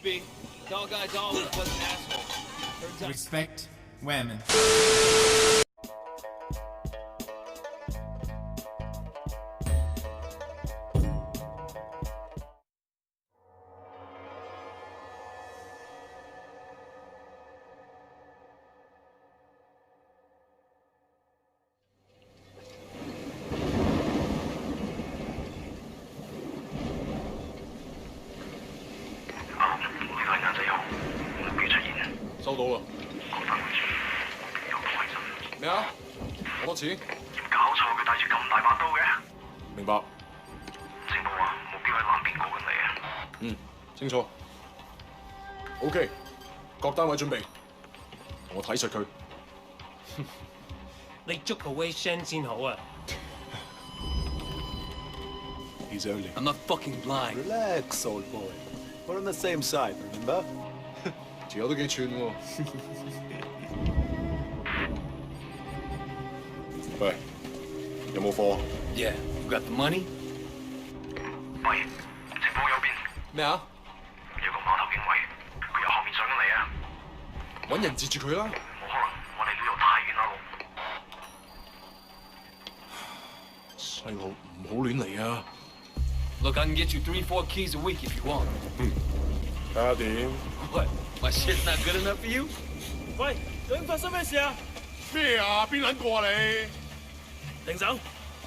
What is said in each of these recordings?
be. Tall guys always was an asshole. Respect women.收到啦。咩啊？好多錢？搞錯，佢帶住咁大把刀嘅。明白。情報話目標喺南邊過緊嚟啊。嗯，清楚。OK，各單位準備，同我睇實佢。你捉個 Shen 先好啊。He's only. I'm not fucking blind. Relax, old boy. We're on the same side, remember? 條友都幾串喎。喂，有冇貨 Yeah, you got the money? 喂，情報右邊咩啊？有個碼頭警衛，佢由後面上緊嚟啊！揾人截住佢啦！冇可能，我哋呢度太遠啦路。細路唔好亂嚟啊！ Look, I can get you 3-4 keys a week if you want. 睇下點。 What? My shit's not good enough for you? 喂，究竟發生咩事啊？咩啊？邊撚個啊你？停手，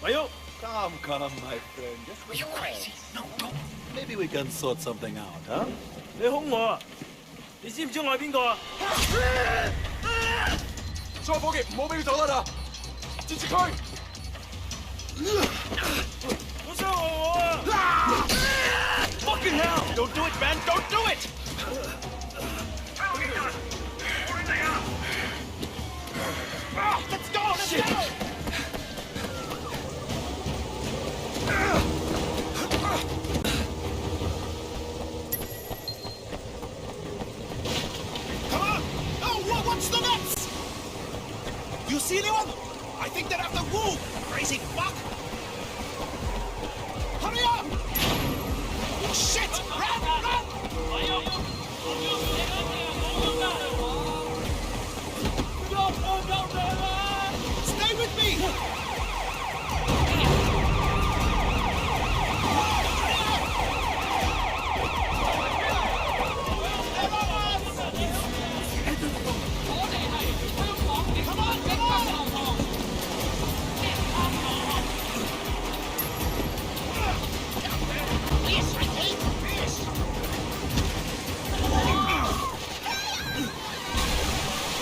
咪喐！ Come, my friend. Just Are you crazy? No, don't. Maybe we can sort something out, huh? 你兇我啊！你知唔知我係邊個啊？所有伙計唔好俾佢走得啦！截住佢！好傷害我啊 ！Fucking hell! Don't do it, man! Don't do it! 喺度警察，冇亂嚟啊 Let's go! Let's go! Come on! Oh, what's the next? You see anyone? I think they're after Wu! Crazy fuck! Hurry up! Oh, shit! Run! Run! Stay with me! Come on, come on! Yes, I hate this!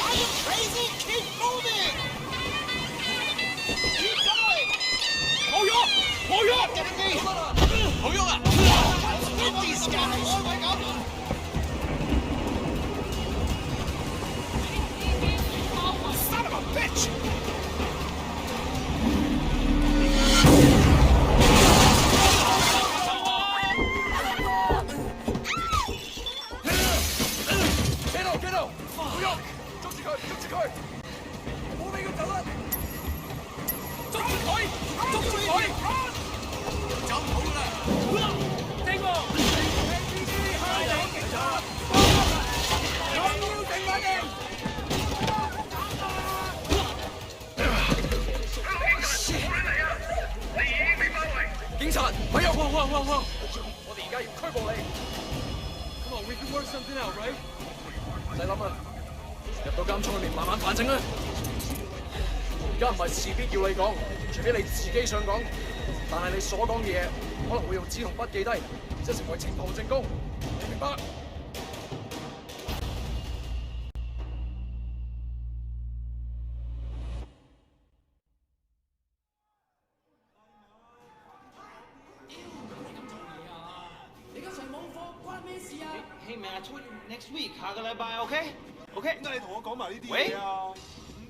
Are you crazy? Keep moving! Keep going! 冇喐，冇喐 Getting me! 冇喐啊！ What's with these guys? Oh my god! Son of a bitch! Get out！ 唔好喐！捉住佢！捉住佢！唔好俾佢走啦！捉住佢！捉住佢！走唔好㗎啦！頂我！警察！有要定反應！警察！咪喐！我哋而家要拘捕你。Come on, we can work something out, right? 唔使諗啦，入到監倉裏面慢慢反省啦。而家唔係事必要你講，除非你自己想講。但係你所講嘅嘢可能會用紙同筆記低，即係成為呈堂證供。你明白？Hey man, I told you next week. 下個禮拜 OK? OK? 點解你同我講埋呢啲喂嘢啊？唔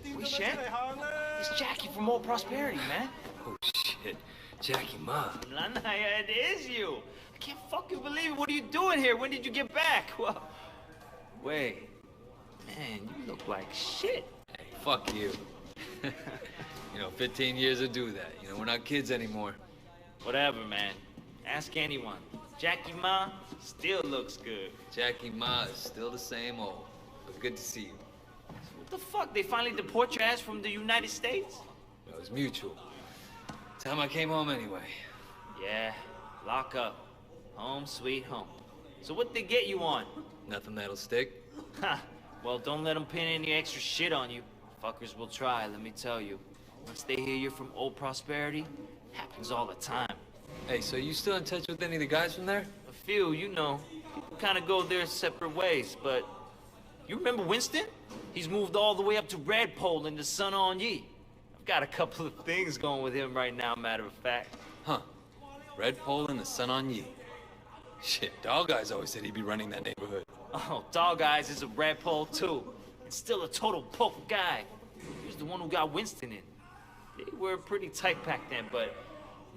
掂咁樣出嚟行咧 It's Jackie from More Prosperity, man. Oh shit, Jackie, ma. Lanaya, it is you. I can't fucking believe it. What are you doing here? When did you get back? Well, wait. Man, you look like shit. Hey, fuck you. 15 years to do that. We're not kids anymore. Whatever, man. Ask anyone. Jackie Ma still looks good. Jackie Ma is still the same old. But good to see you. What the fuck? They finally deport your ass from the United States? It was mutual. Time I came home anyway. Yeah, lock up. Home sweet home. So what they get you on? Nothing that'll stick. Ha! Well, don't let them pin any extra shit on you. Fuckers will try, let me tell you. Once they hear you're from old prosperity, happens all the time. Hey, so you still in touch with any of the guys from there? A few, you know. People kind of go their separate ways, but... You remember Winston? He's moved all the way up to Redpole in the Sun On Yee. I've got a couple of things going with him right now, matter of fact. Huh. Redpole and the Sun On Yee. Shit, Dog Eyes always said he'd be running that neighborhood. Oh, Dog Eyes is a Redpole too. And still a total poke guy. He was the one who got Winston in. They were pretty tight back then, but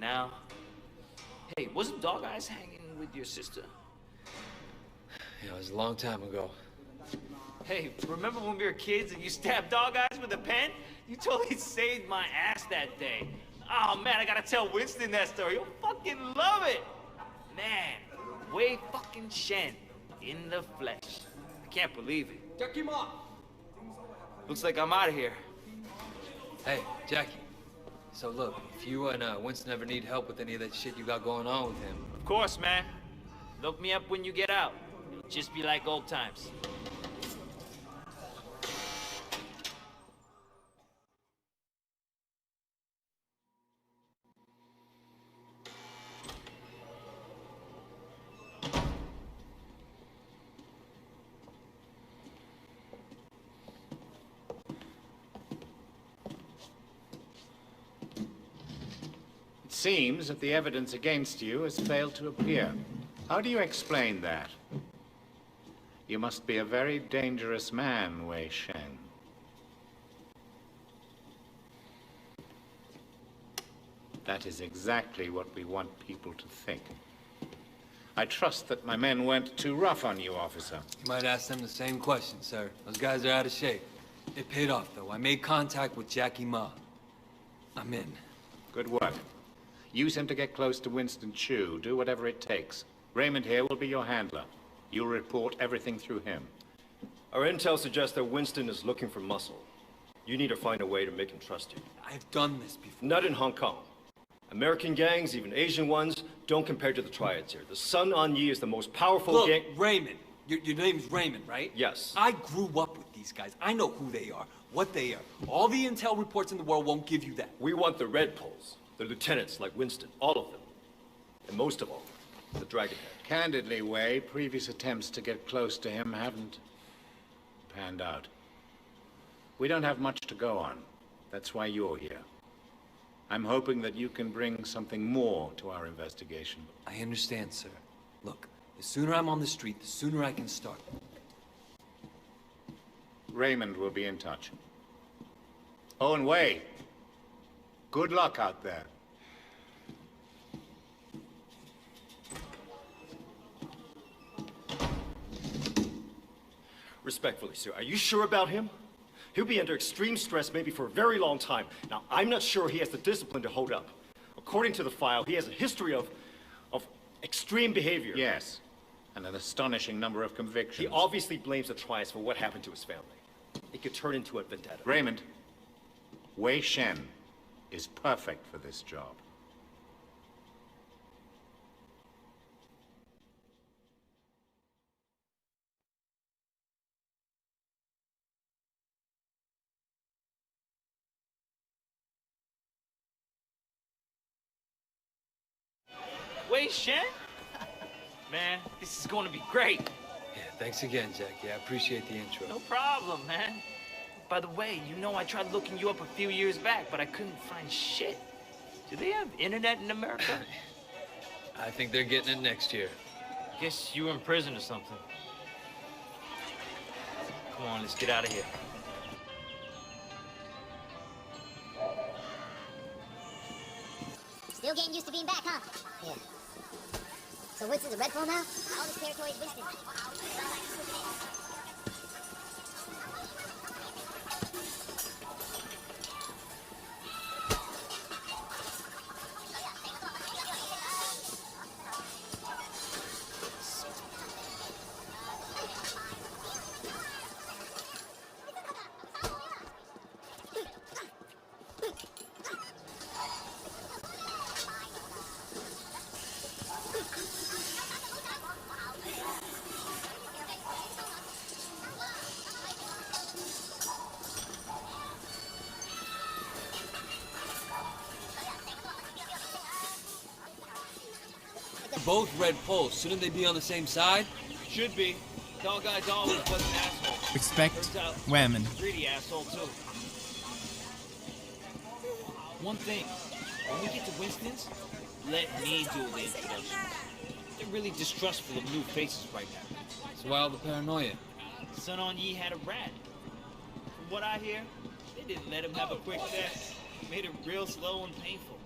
now... Hey, wasn't Dog Eyes hanging with your sister? Yeah, it was a long time ago. Hey, remember when we were kids and you stabbed Dog Eyes with a pen? You totally saved my ass that day. Oh man, I gotta tell Winston that story. He'll fucking love it. Man, way fucking Shen in the flesh. I can't believe it. Jackie Ma! Looks like I'm out of here. Hey, Jackie. So look, if you and Winston ever need help with any of that shit you got going on with him... Of course, man. Look me up when you get out. It'll just be like old times. It seems that the evidence against you has failed to appear. How do you explain that? You must be a very dangerous man, Wei Shen. That is exactly what we want people to think. I trust that my men weren't too rough on you, officer. You might ask them the same question, sir. Those guys are out of shape. It paid off, though. I made contact with Jackie Ma. I'm in. Good work. Use him to get close to Winston Chu. Do whatever it takes. Raymond here will be your handler. You'll report everything through him. Our intel suggests that Winston is looking for muscle. You need to find a way to make him trust you. I've done this before. Not in Hong Kong. American gangs, even Asian ones, don't compare to the triads here. The Sun On Yee is the most powerful gang... Look, Raymond. Your name's Raymond, right? Yes. I grew up with these guys. I know who they are, what they are. All the intel reports in the world won't give you that. We want the Red Poles, the lieutenants like Winston, all of them. And most of all, the Dragonhead. Candidly, Wei, previous attempts to get close to him haven't panned out. We don't have much to go on. That's why you're here. I'm hoping that you can bring something more to our investigation. I understand, sir. Look, the sooner I'm on the street, the sooner I can start. Raymond will be in touch. Oh, and Wei, good luck out there. Respectfully, sir, are you sure about him? He'll be under extreme stress maybe for a very long time. Now, I'm not sure he has the discipline to hold up. According to the file, he has a history of extreme behavior. Yes, and an astonishing number of convictions. He obviously blames the triads for what happened to his family. It could turn into a vendetta. Raymond, Wei Shen is perfect for this job. Wait, Shen? Man, this is going to be great. Yeah, thanks again, Jackie. I appreciate the intro. No problem, man. By the way, you know I tried looking you up a few years back, but I couldn't find shit. Do they have internet in America? I think they're getting it next year. Guess you were in prison or something. Come on, let's get out of here. Still getting used to being back, huh? Yeah. So Winston's a Red Pole now? All this territory is Winston. both red poles. Shouldn't they be on the same side? Should be. Dog Eyes always was an asshole. Respect women. Greedy asshole, too. One thing. When we get to Winston's, let me do the introduction. They're really distrustful of new faces right now. So why all the paranoia? Sun On Yee had a rat. From what I hear, they didn't let him have a quick death. Made it real slow and painful.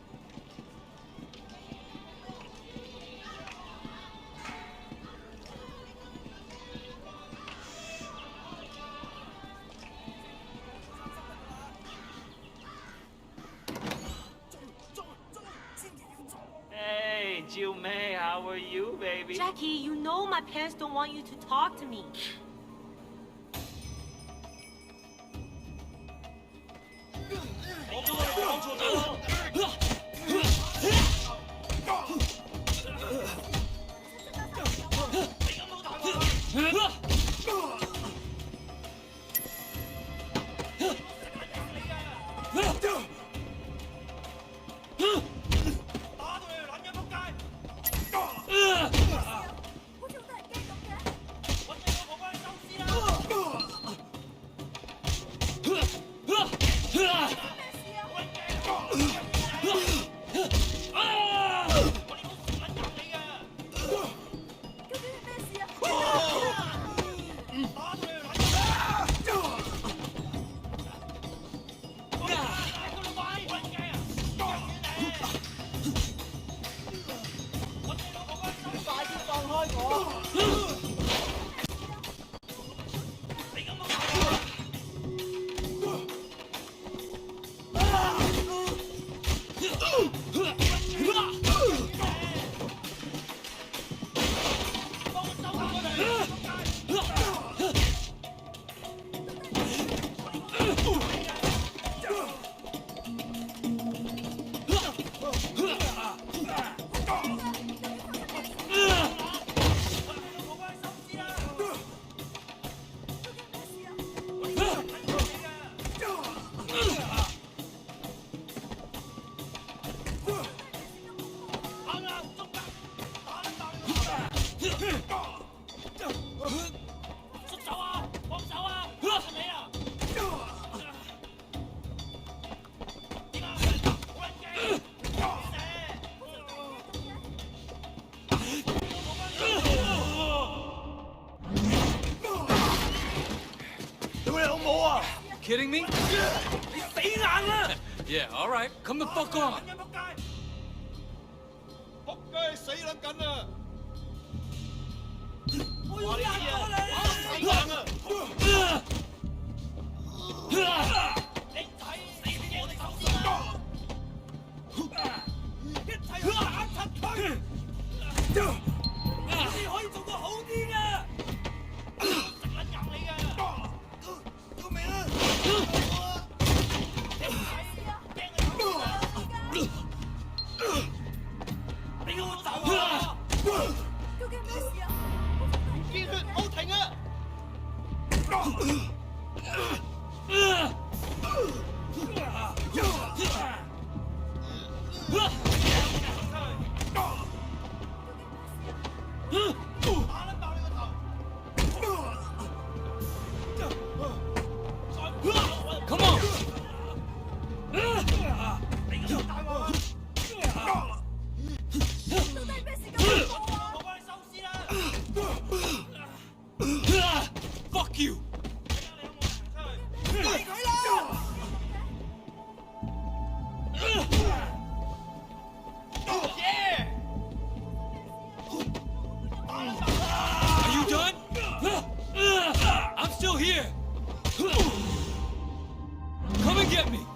Hey, Jiu Mei, how are you, baby? Jackie, you know my parents don't want you to talk to me. Kidding me? Yeah, all right. Come the fuck on. Fuck you! Are you done? I'm still here! Come and get me!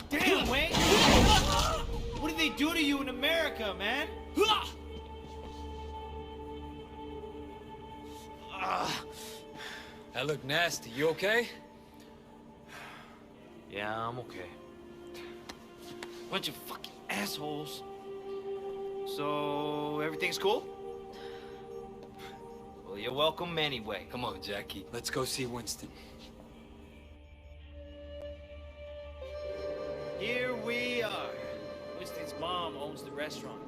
Damn, Wayne! What did they do to you in America, man? That looked nasty. You okay? Yeah, I'm okay. Bunch of fucking assholes. So, everything's cool? Well, you're welcome anyway. Come on, Jackie. Let's go see Winston. Here we are. Winston's mom owns the restaurant.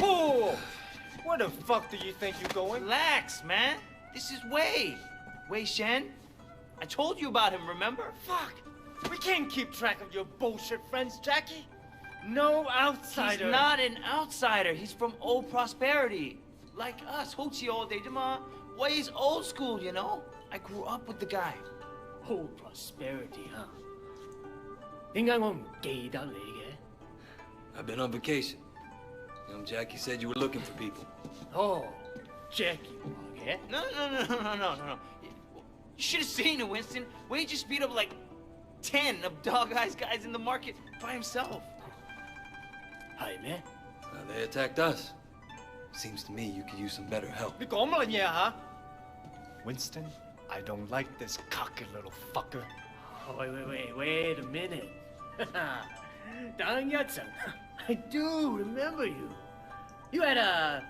Oh! Where the fuck do you think you're going? Relax, man. This is Wei. Wei Shen. I told you about him, remember? Fuck! We can't keep track of your bullshit friends, Jackie. No outsider. He's not an outsider. He's from old prosperity. Like us, Hochi all day. Wei's old school, you know? I grew up with the guy. Old prosperity, huh? 點解我唔記得你嘅? I've been on vacation. Young Jackie said you were looking for people. Oh, Jackie, okay? No. You should have seen it, Winston. Wei just beat up like 10 of Dog Eye's guys in the market by himself. Hi, man. They attacked us. Seems to me you could use some better help. 你講乜嘢啊? Winston, I don't like this cocky little fucker. Oh, wait a minute. 等一陣. I do remember you. You had a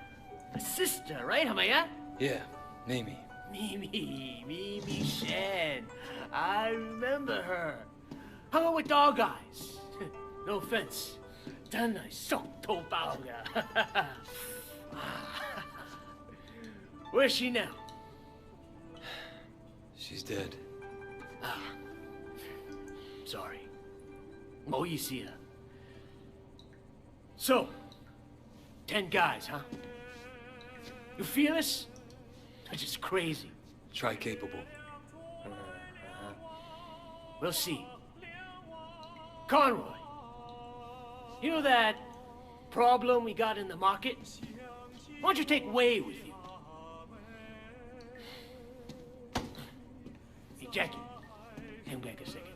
sister, right? 係咪啊? Yeah, Mimi. Mimi Shen. I remember her. Hung out with Dog Eyes. No offense. 真係熟到爆㗎. Where's she now? She's dead. Sorry. 唔好意思啊. So, 10 guys, huh? You fearless? That's just crazy. Try capable. We'll see. Conroy, you know that problem we got in the market? Why don't you take Wei with you? Hey, Jackie, hang back a second.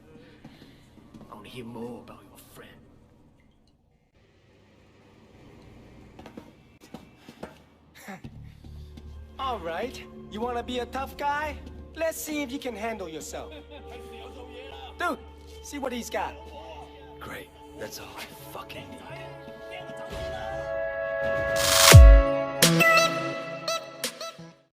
I want to hear more about your friend. All right. You want to be a tough guy? Let's see if you can handle yourself. Dude, see what he's got. Great. That's all I fucking need.